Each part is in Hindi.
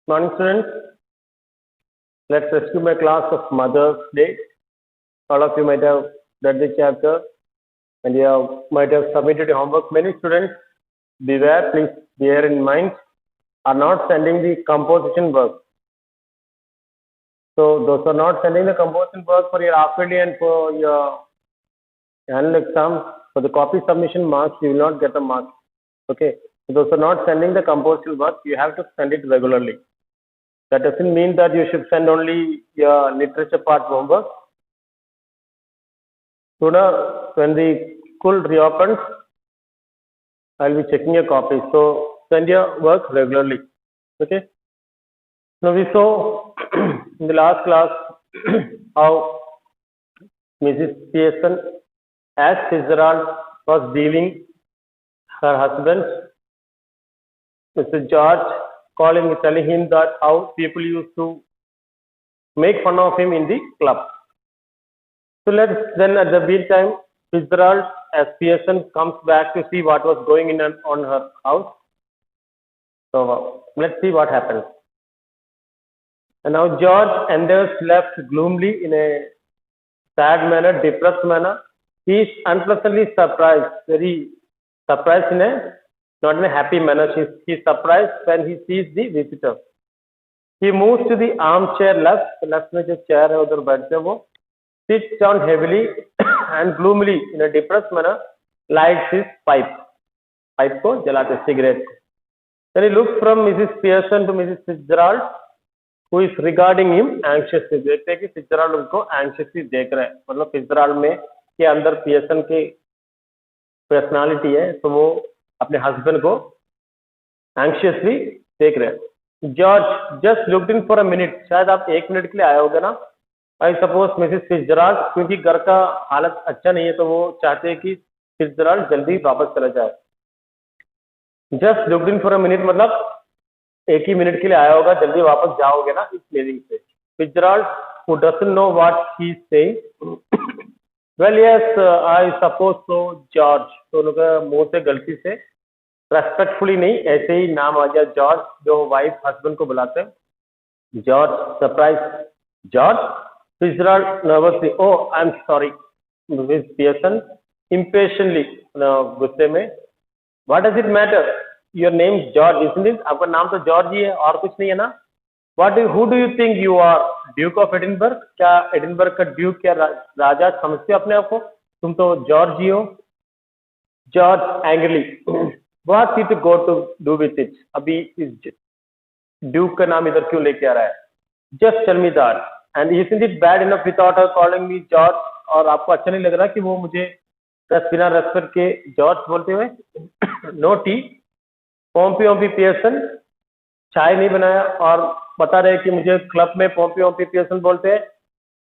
Morning, students. Let's rescue my class of Mother's Day. All of you might have read the chapter and might have submitted your homework. Many students, beware, please bear in mind, are not sending the composition work. So those are not sending the composition work for your half yearly and for your annual exam. For the copy submission marks, you will not get the marks. Okay. So those are not sending the composition work. You have to send it regularly. That doesn't mean that you should send only your literature part homework. Sooner, when the school reopens, I'll be checking your copy. So send your work regularly. Okay. Now we saw in the last class how Mrs. Pearson, as Fitzgerald was leaving her husband, Mr. George, telling him that how people used to make fun of him in the club. So let's then at the meantime, Fitzgerald as Pearson comes back to see what was going on her house. So let's see what happens. And now George enters left gloomily in a sad manner, depressed manner. He is unpleasantly surprised, very surprised not in a happy manner. He is surprised when he sees the visitor. He moves to the armchair left में जो chair है उधर बैठते हैं वो, sits down heavily and gloomily in a depressed manner, lights his pipe को जलाते cigarette को. Then he looks from Mrs. Pearson to Mrs. Fitzgerald, who is regarding him anxiously. देखते हैं कि Fitzgerald उनको anxiously देख रहे हैं. मतलब Fitzgerald में के अंदर Pearson के personality है, तो वो अपने हस्बैंड को एंग्शियसली देख रहे हैं. George just looked in for a minute. शायद आप 1 मिनट के लिए आए होगे ना. आई सपोज मिसेस फिट्जराल्ड, क्योंकि घर का हालत अच्छा नहीं है तो वो चाहते हैं कि फिट्जराल्ड जल्दी वापस चला जाए. Just looked in for a minute मतलब 1 ही मिनट के लिए आया होगा, जल्दी वापस जाओगे ना इस मीनिंग से. Fitzgerald who doesn't know what he is saying, well yes I suppose so George. तो उनका मुंह से गलती से रेस्पेक्टफुली नहीं, ऐसे ही नाम आ गया जॉर्ज, जो वाइफ हस्बैंड को बुलाते हैं. George surprise. George. Fitzgerald nervously, oh I am sorry. Miss Pearson impatiently, गुस्से में, what does it matter, your name George isn't it. आपका नाम तो जॉर्ज ही है और कुछ नहीं है ना. Who do you think you are, Duke of Edinburgh. क्या एडिनबर्ग का ड्यूक या राजा समझते हो अपने आप को? तुम तो जॉर्ज ही हो. George angrily, what it go to do with it. अभी इस ड्यूक का नाम इधर क्यों लेके आ रहा है? Just tell me that. And isn't it bad enough without her calling me George. और आपको अच्छा नहीं लग रहा कि वो मुझे बिना रेस्पेक्ट के जॉर्ज बोलते हुए? No T. पोम्पी पियर्सन, चाय नहीं बनाया और बता रहे कि मुझे क्लब में पोम्पी पियर्सन बोलते हैं.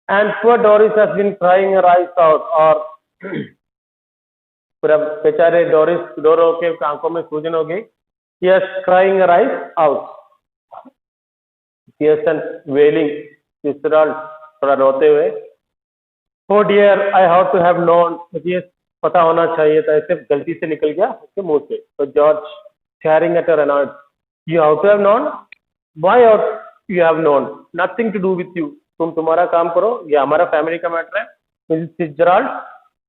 And poor Doris has been crying her eyes out. और पूरा बेचारे डोरिस डोरो के आंखों में सूजन हो गई. Yes, crying her eyes out. Pearson wailing. Fitzgerald थोड़ा रोते हुए, oh dear I have to have known, मुझे पता होना चाहिए था, ऐसे गलती से निकल गया उसके मुंह से. तो George staring at her annoyed, you have to have known. Why you have known? Nothing to do with you. तुम तुम्हारा काम करो, ये हमारा फैमिली का मैटर है. Mrs. Fitzgerald,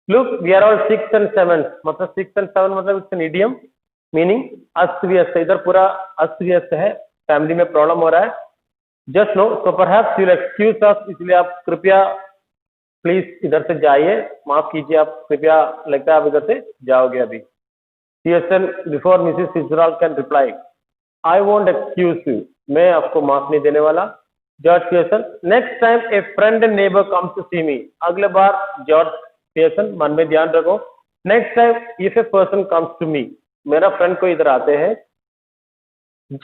look, we are all 6 and 7. मतलब 6 and 7 मतलब it's an idiom meaning अस्त व्यस्त. इधर पूरा अस्त व्यस्त है, फैमिली में प्रॉब्लम हो रहा है. Just know, so perhaps you'll excuse us. इसलिए आप कृपया प्लीज इधर से जाइए, माफ कीजिए, आप कृपया, लगता है आप इधर से जाओगे अभी. Pearson, before Mrs. Fitzgerald can reply, I won't excuse you. मैं आपको माफ नहीं देने वाला. George Pearson, next time a friend and neighbor comes to see me. अगले बार George Pearson, मन में ध्यान रखो, next time if a person comes to me, मेरा फ्रेंड को इधर आते हैं,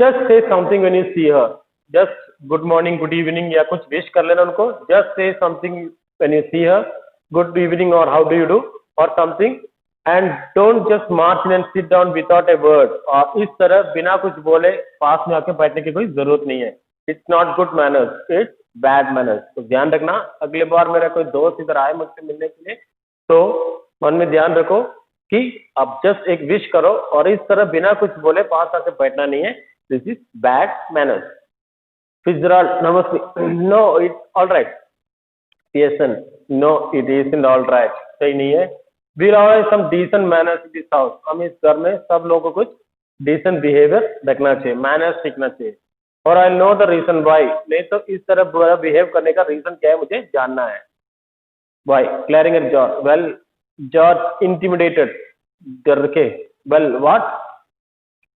just say something when you see her. Just good morning, good evening या कुछ विश कर लेना उनको. Just say something when you see her, good evening or how do you do or something. And don't just march in and sit down without a word. और इस तरह बिना कुछ बोले पास में आके बैठने की कोई जरूरत नहीं है. It's not good manners, it's bad manners. तो ध्यान रखना, अगले बार मेरा कोई दोस्त इधर आए मुझसे मिलने के लिए तो मन में ध्यान रखो कि आप जस्ट एक विश करो और इस तरह बिना कुछ बोले पास आके बैठना नहीं है. This is bad manners. Fitzgerald nervously. No, it's all right. Pearson, no, it isn't all right. सही नहीं है. We'll always some decent manners in this house. हम इस घर में सब लोगों को कुछ decent behavior रखना चाहिए, manners सीखना चाहिए. और I know the reason why. नहीं तो इस तरह बुरा behave करने का reason क्या है मुझे जानना है. Why? Glaring at George. Well, George intimidated. डर के. Well, what?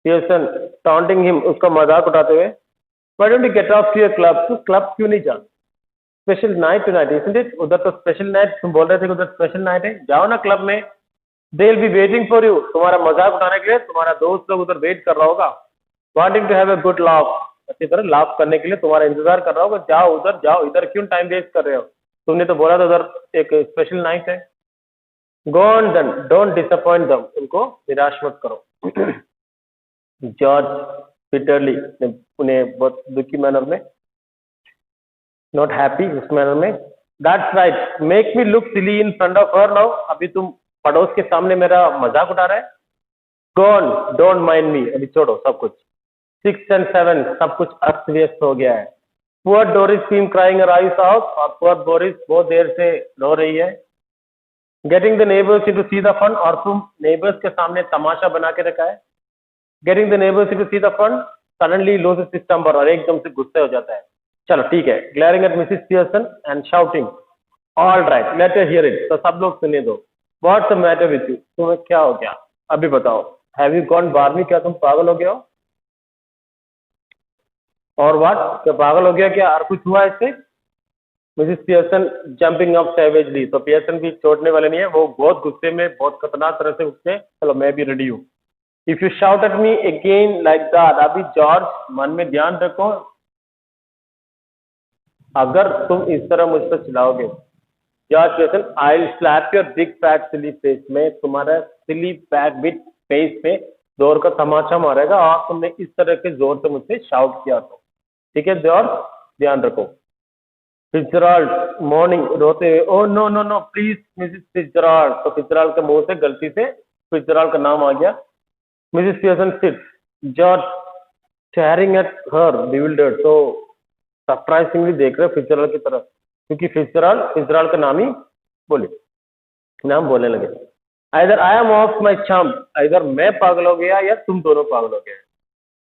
Pearson taunting him. उसका मजाक उठाते हुए. Why don't you get off to your club? तू club क्यों नहीं जा? Special night tonight isn't it? उधर तो स्पेशल नाइट तुम बोल रहे थे कि उधर स्पेशल नाइट है. जाओ ना क्लब में. They will be waiting for you. तुम्हारा मजाक उठाने के लिए तुम्हारा दोस्त लोग उधर वेट कर रहा होगा. Wanting to have a good laugh. अच्छी तरह लाफ करने के लिए तुम्हारा इंतजार कर रहा होगा. जाओ उधर जाओ. इधर क्यों टाइम वेस्ट कर रहे हो? तुमने तो बोला था उधर एक स्पेशल नाइट है. Go on then. Don't disappoint them. उनको निराश मत करो. जॉर्ज बिटरली उन्हें बहुत दुखी मैनर में, नॉट हैप्पी उस मैनर में. That's right. Make me look silly in front of her now. अभी तुम पड़ोस के सामने मेरा मजाक उठा रहा है. Go on. डोंट माइंड मी. अभी छोड़ो सब कुछ. 6 and 7 सब कुछ अस्त व्यस्त हो गया है. Poor Doris seem crying her eyes out. और पुअर डोरिस बहुत देर से रो रही है. Getting the neighbours to see the fun. और तुम नेबर्स के सामने तमाशा बना के रखा है. Getting the neighbours to see the fun. Suddenly loses his temper. और एकदम से गुस्से हो जाता है. चलो ठीक है. Glaring eight Mrs Pearson and shouting. All right, let us here it. तो सब लोग सुने दो. What's the matter with you? तुम्हें क्या हो गया? अभी बताओ. Have you gone बार्मी? क्या तुम पागल हो गए हो? और व्हाट? क्या पागल हो गया क्या? और कुछ हुआ इससे? Mrs Pearson jumping up savagely. तो पियर्सन भी छोड़ने वाले नहीं है. वो बहुत गुस्से में बहुत खतरनाक तरह से उठते. चलो मैं भी रेडी हूँ. If you shout at me again like that. अभी जॉर्ज मन में ध्यान रखो, अगर तुम इस तरह मुझ पर चिल्लाओगे, George Pearson, I will slap your big fat silly face. में तुम्हारा सिली फैट बिग फेस पे जोर का तमाचा मारेगा. और तुमने इस तरह के जोर से मुझसे शाउट किया तो. ठीक है जॉर्ज, ध्यान रखो. फिट्जराल्ड मॉर्निंग रोते हुए. Oh no no no please Mrs Fitzgerald. तो फिट्जराल्ड के मुंह से गलती से फिट्जराल्ड का नाम आ गया. Mrs Pearson sit. George staring at her bewildered. तो सरप्राइजिंगली देख रहे फिट्जराल्ड की तरफ, क्योंकि फिट्जराल्ड का नाम ही बोले नाम बोलने लगे. Either I am of my चम. इधर मैं पागल हो गया या तुम दोनों पागल हो गए.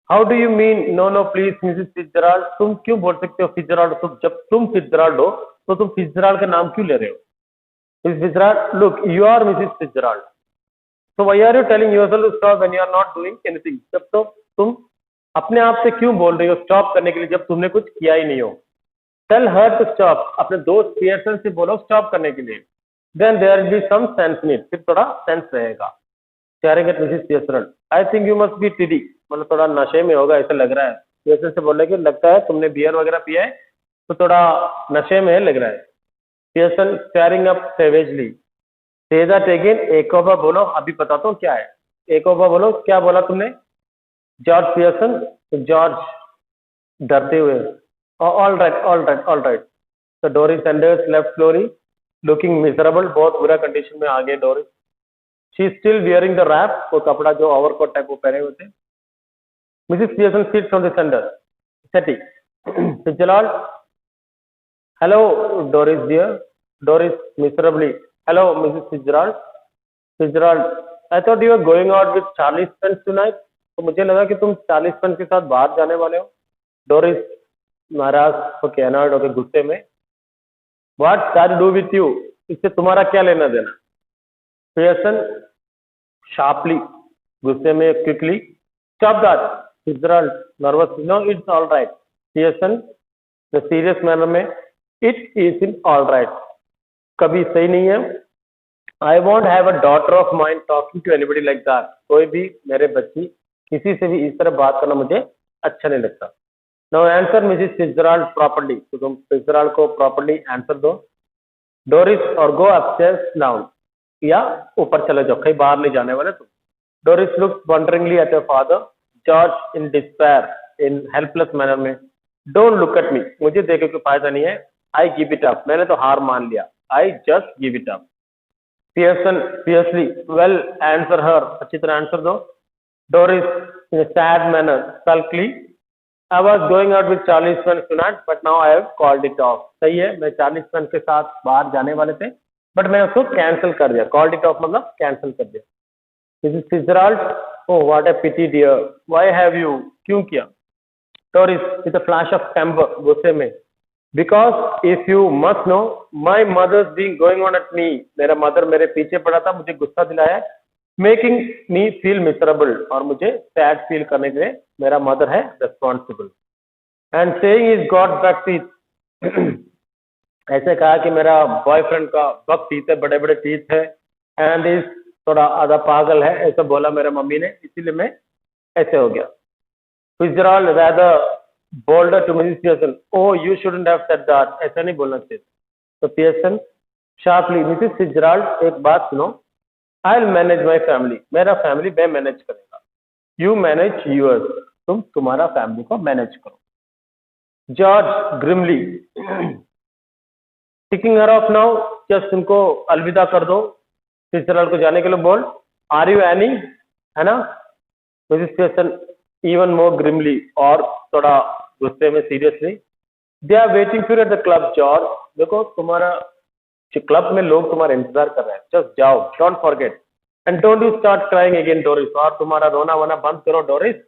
How do you mean? No no please Mrs Fitzgerald. तुम क्यों बोल सकते हो फिट्जराल्ड? तुम जब तुम फिट्जराल्ड हो तो तुम फिट्जराल्ड का नाम क्यों ले रहे हो? Mrs Fitzgerald, look you are Mrs Fitzgerald. So why are you telling yourself to stop when you are not doing anything? जब तो तुम अपने आप से क्यों बोल रही हो स्टॉप करने के लिए जब तुमने कुछ किया ही नहीं हो? Tell her to stop. अपने दोस्त पियर्सन से बोलो स्टॉप करने के लिए. Then there will be some sense in it. फिर थोड़ा सेंस रहेगा. Staring at Mrs. Pearson. I think you must be tiddy. मतलब थोड़ा नशे में होगा ऐसा लग रहा है. पियर्सन से बोलने की लगता है तुमने बियर वगैरह पिया है तो थोड़ा नशे में लग रहा है. Pearson staring up savagely. Say that again. एक और बार बोलो. अभी बताता हूँ क्या है. एक और बार बोलो. क्या बोला तुमने? George Pearson. जॉर्ज डरते हुए. All right all right all right. तो Doris Sanders left flurry looking miserable. बहुत बुरा कंडीशन में आ गए Doris. She still wearing the wrap. वो कपड़ा जो ओवरकोट टाइप वो पहने हुए थे. Mrs Pearson sits on the centre setting. Fitzgerald. Hello Doris dear. Doris miserably. Hello, Mrs. Fitzgerald. Fitzgerald, I thought you were going out with Charlie Spence tonight. तो मुझे लगा कि तुम चार्ली स्पेंस के साथ बाहर जाने वाले हो. डोरिस नाराज होके अनर्ड होके गुस्से में. What got to do with you? इससे तुम्हारा क्या लेना देना? पियर्सन शार्पली गुस्से में quickly. Stop that. Fitzgerald nervous. No, it's all right. Pearson the serious manner में. It isn't all right. कभी सही नहीं है. I won't have a daughter of mind talking to anybody like that. कोई भी मेरे बच्ची किसी से भी इस तरह बात करना मुझे अच्छा नहीं लगता. Now answer Mrs Fitzgerald properly. तो तुम फिट्जराल्ड को प्रॉपर्ली आंसर दो. डोरिस और गो अपस्टेयर्स डाउन. या ऊपर चले जाओ, कहीं बाहर नहीं जाने वाले तुम. Doris looks wonderingly at your father. George in despair in helpless manner में. Don't look at me. मुझे देखे कोई फायदा नहीं है. I give it up. मैंने तो हार मान लिया. I just give it up. Pearson fiercely. Well, answer her. अच्छी तरह आंसर दो. Doris in a sad manner sulkily. I was going out with Charlie's friends tonight, but now I have called it off. सही है, मैं चार्लीज फ्रेंड के साथ बाहर जाने वाले थे, बट मैं उसको कैंसिल कर दिया. कॉल्ड इट ऑफ मतलब कैंसिल कर दिया. Mrs. Fitzgerald, oh what a pity dear, why have you? क्यों किया? Doris with a flash of temper, गुस्से में. Because if you must know, my mother's been going on at me. मेरा मदर मेरे पीछे पड़ा था, मुझे गुस्सा दिलाया, मेकिंग मी फील मिसरेबल, और मुझे सैड फील करने के लिए मेरा मदर है responsible. And saying is got back teeth, ऐसे कहा कि मेरा बॉयफ्रेंड का बक टीथ है, बड़े बड़े टीथ है, एंड इज थोड़ा आधा पागल है, ऐसा बोला मेरे मम्मी ने, इसीलिए मैं ऐसे हो गया. Fitzgerald rather bolder to Mrs. Pearson. Oh, you shouldn't have said that. ऐसा नहीं बोलना चाहिए. तो Pearson sharply, Mrs. Fitzgerald, एक बात सुनो. I'll manage my family. मेरा फैमिली मैं मैनेज करेगा. You manage yours. तुम तुम्हारा फैमिली को मैनेज करो. George grimly, kicking her off now. just उनको अलविदा कर दो. Fitzgerald को जाने के लिए बोल. Are you Annie? है ना? Mrs. Pearson even more grimly, और थोड़ा गुस्से में seriously. They are waiting for you at the club, George. देखो तुम्हारा क्लब में लोग तुम्हारा इंतजार कर रहे हैं. Just जाओ, don't forget, and don't you start crying again, Doris. और तुम्हारा रोना वोना बंद करो, Doris.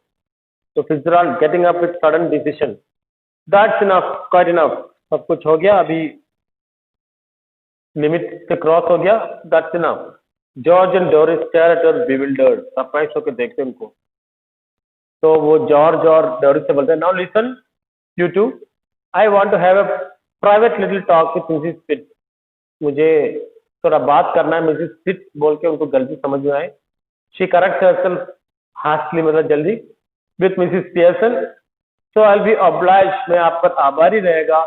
तो Fitzgerald getting up with sudden decision. That's enough, quite enough. सब कुछ हो गया, अभी लिमिट से क्रॉस हो गया. That's enough. George and Doris stare at her bewildered. Surprise होकर देखते उनको. तो वो जॉर्ज और डोरिस से बोलते हैं, now listen you two, I want to have a private little talk with Mrs Pitt. मुझे थोड़ा बात करना है. मिसेस पिट बोल के उनको गलती समझ में आए. शी करेक्ट हरसेल्फ हास्टली, मतलब जल्दी. With Mrs Pearson, so I will be oblige, मैं आप पर आभारी रहेगा,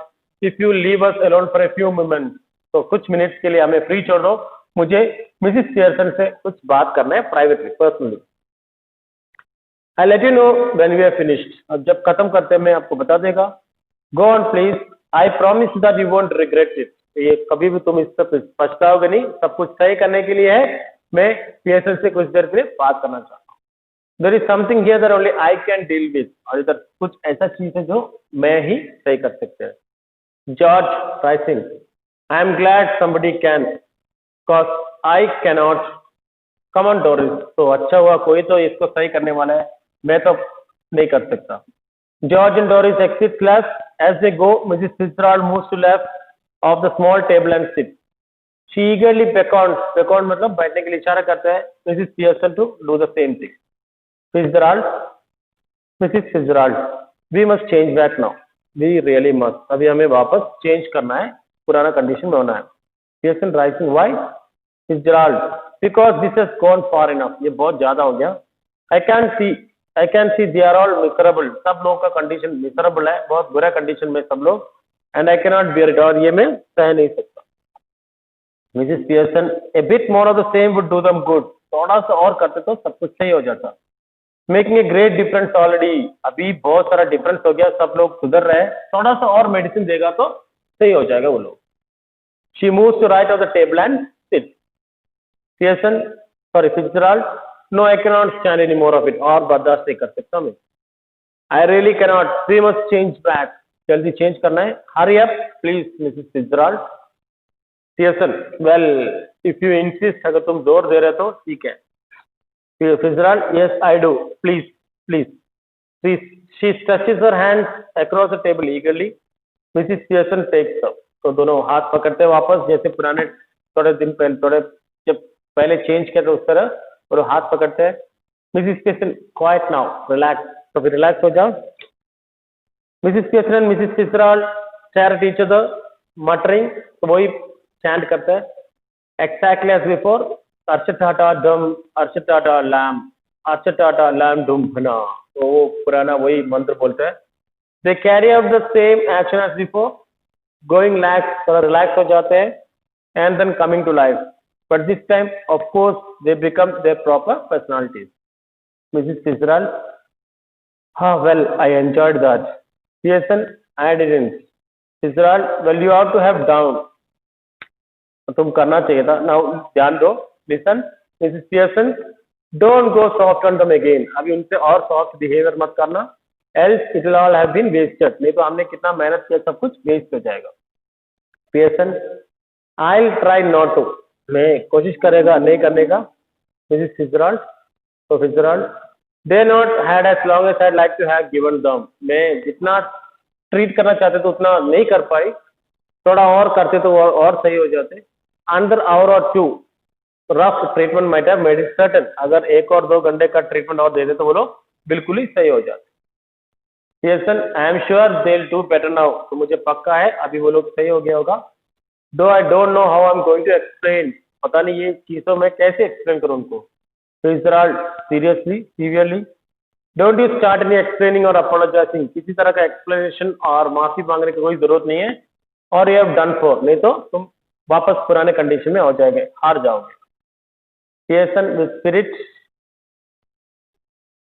if you leave us alone for a few moments. तो कुछ मिनट्स के लिए हमें फ्री छोड़ दो, मुझे मिसेस पियर्सन से कुछ बात करना है privately, personally. I'll let you know when we are finished. अब जब खत्म करते हैं मैं आपको बता देगा. Go on please. I promise that you won't regret it. ये कभी भी तुम इस पर पछताओगे नहीं. सब कुछ सही करने के लिए है. मैं पीएसएल से कुछ देर के लिए बात करना चाहता हूँ. There is something here that only I can deal with. और इधर कुछ ऐसा चीज है जो मैं ही सही कर सकते हैं. George Rising. I am glad somebody can, cause I cannot. Come on Doris. तो अच्छा हुआ कोई तो इसको सही करने वाला है, मैं तो नहीं कर सकता. George and Doris exit class. As they go, Mrs. Fitzgerald moves to left of the small table and sit. She eagerly beckons. Beckon मतलब बैठने के लिए इशारा करता है. Mrs. Pearson to do the same thing. Fitzgerald, Mrs. Fitzgerald, we must change back now. We really must. अभी हमें वापस चेंज करना है, पुराना कंडीशन में होना है. Pearson rising. Why? Fitzgerald, because this has gone far enough. ये बहुत ज्यादा हो गया. I can see they are all miserable. सब लोगों का कंडीशन मिसरेबल है, बहुत बुरा कंडीशन में सब लोग. And I cannot bear it. और ये मैं सह नहीं सकता. Mrs. Pearson, a bit more of the same would do them good. थोड़ा सा और करते तो सब कुछ सही हो जाता. Making a great difference already. अभी बहुत सारा डिफरेंस हो गया, सब लोग सुधर रहे हैं. थोड़ा सा और मेडिसिन देगा तो सही हो जाएगा वो लोग. She moves to right of the table and sits. Pearson, sorry, Fitzgerald. No, I cannot stand any more of it. और बर्दाश्त नहीं कर सकता मैं. I really cannot. We must change back. जल्दी चेंज करना है. Hurry up, please, Mrs. Fitzgerald. Pearson, well, if you insist, अगर तुम जोर दे रहे तो ठीक है. Fitzgerald, yes, I do. Please, please. She stretches her hands across the table eagerly. Mrs. Pearson takes up. तो दोनों हाथ पकड़ते हैं वापस, जैसे पुराने थोड़े दिन पहले, थोड़े जब पहले चेंज किया था उस तरह, और हाथ पकड़ते हैं. Mrs Pearson, quiet now, relax. तो फिर रिलैक्स हो जाओ. मिसिस पियर्सन एंड मिसिस फिtzgerald stare at each other, muttering. तो वही चैंट करते हैं. Exactly as before. अर्चटाटा डम, अर्चटाटा लैम, अर्चटाटा लैम डुम भना. तो वो पुराना वही मंत्र बोलते हैं. They carry out the same action as before, going lax, थोड़ा रिलैक्स हो जाते हैं, and then coming to life. But this time, of course, they become their proper personalities. Mrs. Fitzgerald, well, I enjoyed that. Pearson, I didn't. Fitzgerald, well, you have to have down. तुम करना चाहिए था. Now, ध्यान दो. Listen, Mrs. Pearson, don't go soft on them again. अभी उनसे और soft behavior मत करना. else it will all have been wasted, नहीं तो हमने कितना मेहनत किया सब कुछ वेस्ट हो जाएगा। Pearson, I'll try not to, मैं कोशिश करेगा नहीं करने का। Mrs. Fitzgerald, तो Fitzgerald, they not had as long as I'd like to have given them, मैं जितना ट्रीट करना चाहते तो उतना नहीं कर पाई, थोड़ा और करते तो और सही हो जाते। अंदर hour or two rough treatment might have made it certain, अगर 1 और 2 घंटे का ट्रीटमेंट और दे दे तो वो लोग बिल्कुल ही सही हो जाते। Pearson, I am sure they will do better now, तो मुझे पक्का है अभी वो लोग सही हो गया होगा। Though I don't know how I am going to explain, पता नहीं ये चीजों में कैसे एक्सप्लेन करूं उनको। Fitzgerald, seriously, severely, don't you start any explaining और अपोलोजाइजिंग, किसी तरह का एक्सप्लेनेशन और माफी मांगने की कोई जरूरत नहीं है। और यू हैव डन फॉर, नहीं तो तुम वापस पुराने कंडीशन में हो जाओगे, हार जाओगे। पियर्सन विद स्पिरिट,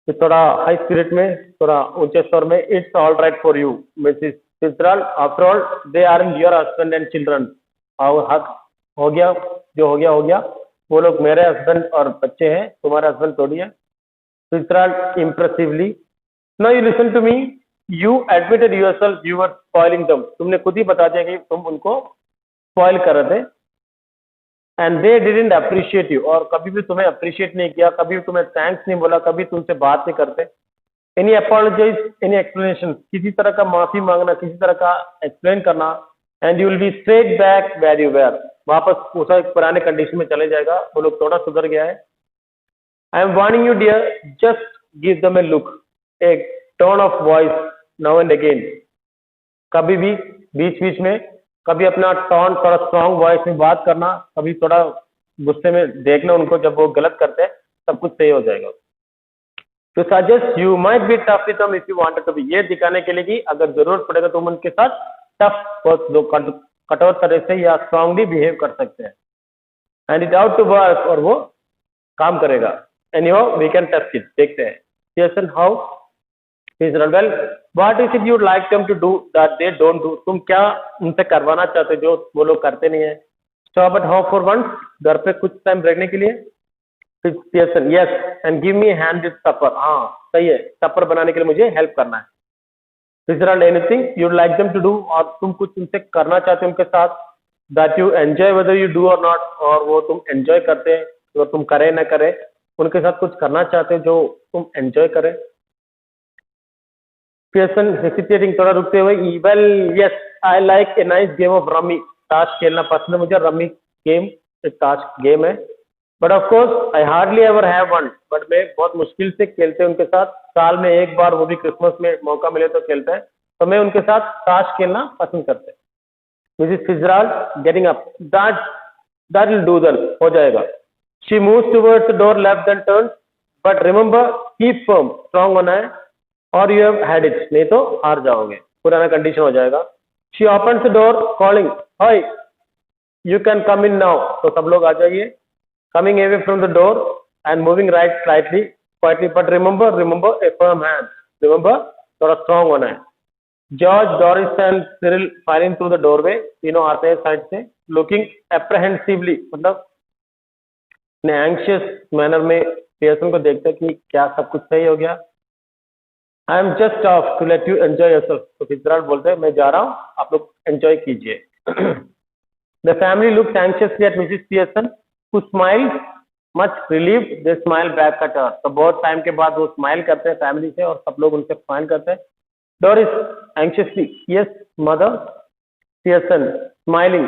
थोड़ा हाई स्पिरिट में, थोड़ा ऊंचे स्वर में, it's all right for you Mrs Fitzgerald, after all they are in your husband and children, और हक हो गया, जो हो गया हो गया, वो लोग मेरे हस्बैंड और बच्चे हैं, तुम्हारे हस्बैंड थोड़ी है। Fitzgerald impressively, now you listen to me, you admitted yourself you were spoiling them, तुमने खुद ही बता दिया कि तुम उनको स्पॉइल कर रहे थे। And they didn't appreciate you, और कभी भी तुम्हें अप्रिशिएट नहीं किया, कभी भी तुम्हें थैंक्स नहीं बोला, कभी तुमसे बात नहीं करते। एनी अपॉलोजाइज, एनी एक्सप्लेनेशन, किसी तरह का माफी मांगना, किसी तरह का एक्सप्लेन करना, and you will be straight back where you were, वापस उस पुराने कंडीशन में चले जाएगा, वो लोग थोड़ा सुधर गया है। I am warning you dear, just give them a look, a tone of voice now and again, कभी भी बीच बीच में कभी अपना टोन थोड़ा स्ट्रॉन्ग वॉइस में बात करना, कभी थोड़ा गुस्से में देखना उनको, जब वो गलत करते हैं सब कुछ सही हो जाएगा। तो suggest you might be tough with them if you wanted to be, ये दिखाने के लिए कि अगर जरूरत पड़ेगा तो तुम उनके साथ टफ कठोर तरह से या स्ट्रांगली बिहेव कर सकते हैं। And it out to work, और वो काम करेगा। Anyhow we can test it, देखते हैं। Pearson, how? Fitzgerald, well what is it you'd like them to do that they don't do, तुम क्या उनसे करवाना चाहते हो जो वो लोग करते नहीं है। Stop at home for once, घर पे कुछ टाइम रहने के लिए। Pearson, yes, and give me hand with supper, हाँ सही है, सपर बनाने के लिए मुझे हेल्प करना है। Fitzgerald, anything you'd like them to do, और तुम कुछ उनसे करना चाहते हो उनके साथ, that you enjoy whether you do और नॉट, और वो तुम एंजॉय करते हैं, तो तुम करे ना करे उनके साथ कुछ करना चाहते हो जो तुम एंजॉय करें। पियर्सन, हेसिटेटिंग, थोड़ा रुकते हुए, well yes I like a nice game of rummy, ताश खेलना पसंद है मुझे, रमी गेम एक ताश गेम है। But of course I hardly ever have one, but मैं बहुत मुश्किल से खेलते हैं उनके साथ, साल में एक बार, वो भी क्रिसमस में मौका मिले तो खेलते हैं, तो मैं उनके साथ ताश खेलना पसंद करते हैं। Mrs Fitzgerald getting up, that will do, then हो जाएगा। She moves towards the door, left then turn, but remember keep firm, strong होना है, और यू हैव हैड इट, नहीं तो हार जाओगे, पुराना कंडीशन हो जाएगा। She opens the door calling, hi you can come in now, तो सब लोग आ जाइए। Coming away from the door and moving right slightly quietly, but remember A firm hand, remember थोड़ा स्ट्रांग होना है। George, Doris and Cyril filing through the doorway, तीनों आते हैं साइड से, लुकिंग एप्रहेंसिवली, मतलब एंग्शियस मैनर में पियर्सन को देखते कि क्या सब कुछ सही हो गया। I am just off to let you enjoy yourself, तो फिट्जराल्ड बोलते हैं मैं जा रहा हूँ, आप लोग एंजॉय कीजिए। The family looks anxiously at Mrs Pearson, who smiled much relieved, they smile back at her, तो बहुत टाइम के बाद वो स्माइल करते हैं फैमिली से, और सब लोग उनसे स्माइल करते हैं। Doris anxiously, yes mother. Pearson smiling,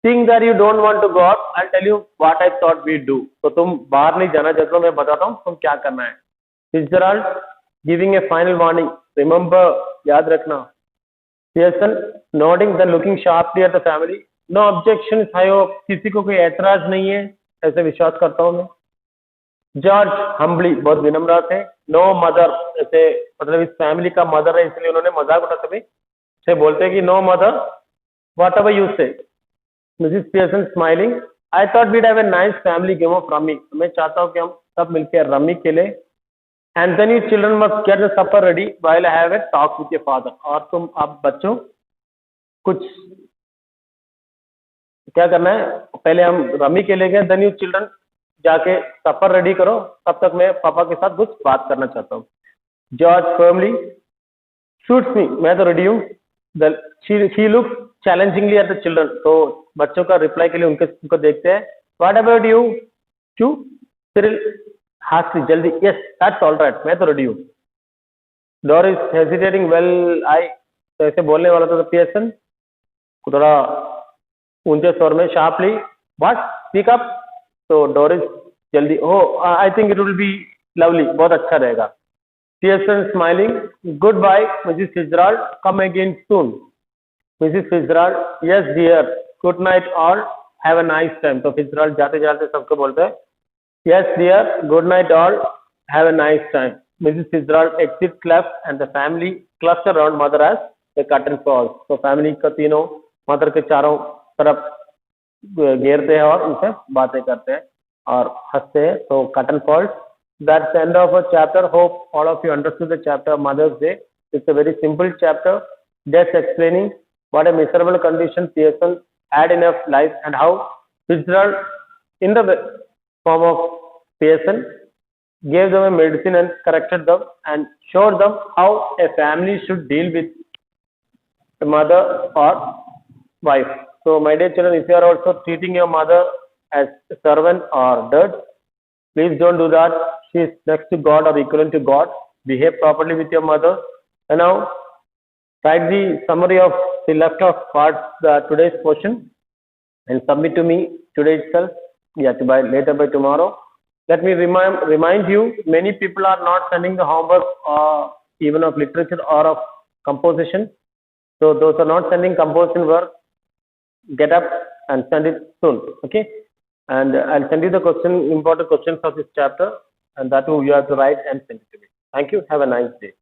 seeing that you don't want to go out, I'll tell you what I thought we'd do, तो तुम बाहर नहीं जाना चाहते हो, मैं बताता हूँ तुम क्या करना है। Fitzgerald giving a final warning, remember, याद रखना। Pearson nodding, then looking sharply at the family, no objection, I hope, किसी को कोई ऐतराज नहीं है, ऐसे विश्वास करता हूँ मैं। जॉर्ज हम्बली, बहुत विनम्र थे। नो मदर, ऐसे मतलब इस फैमिली का मदर है इसलिए उन्होंने मजाक उठाते हुए से बोलते हैं कि no mother whatever you say. Mrs Pearson smiling, I thought we'd have a nice family game of rummy, मैं चाहता हूँ कि हम सब मिलकर रमी खेले। And then you children must get the supper ready while I have a talk with your father, और तुम अब बच्चों कुछ क्या करना है, पहले हम रमी खेलेंगे, देन यू चिल्ड्रन जाके सफर रेडी करो, तब तक मैं पापा के साथ कुछ बात करना चाहता हूँ। जॉर्ज फर्मली, suits me, मैं तो ready हूँ. The she looks challengingly at the children. तो बच्चों का reply के लिए उनको देखते हैं. What about you? Chu? Cyril harshly, जल्दी. Yes, that's all right. मैं तो ready हूँ. Doris hesitating. Well, तो ऐसे बोलने वाला था Pearson थोड़ा ऊंचे स्वर में sharply. What? Speak up. तो Doris जल्दी. Oh, I think it will be lovely. बहुत अच्छा रहेगा. Pearson smiling. Goodbye, Mrs. Fitzgerald. Come again soon. Mrs. Fitzgerald. Yes, dear. Good night, all. Have a nice time. तो Fitzgerald जाते जाते सबको बोलते हैं. Yes, dear. Good night, all. Have a nice time. Mrs. Fitzgerald exits left, and the family cluster around mother as the curtain falls. तो family का तीनों mother के चारों तरफ घेरते हैं और उनसे बातें करते हैं और हंसते हैं. तो curtain falls. That's the end of a chapter. Hope all of you understood the chapter Mother's Day. It's a very simple chapter, just explaining what a miserable condition Pearson had in her life and how Fitzgerald, in the form of Pearson, gave them a medicine and corrected them and showed them how a family should deal with a mother or wife. So, my dear children, if you are also treating your mother as a servant or dirt, please don't do that. She is next to God or equivalent to God. Behave properly with your mother. And now, write the summary of the left of parts today's portion and submit to me today itself. Yeah, later by tomorrow. Let me remind you, many people are not sending the homework even of literature or of composition. So those are not sending composition work, get up and send it soon. Okay. And I'll send you the important questions of this chapter, and that too you have to write and send it to me. Thank you. Have a nice day.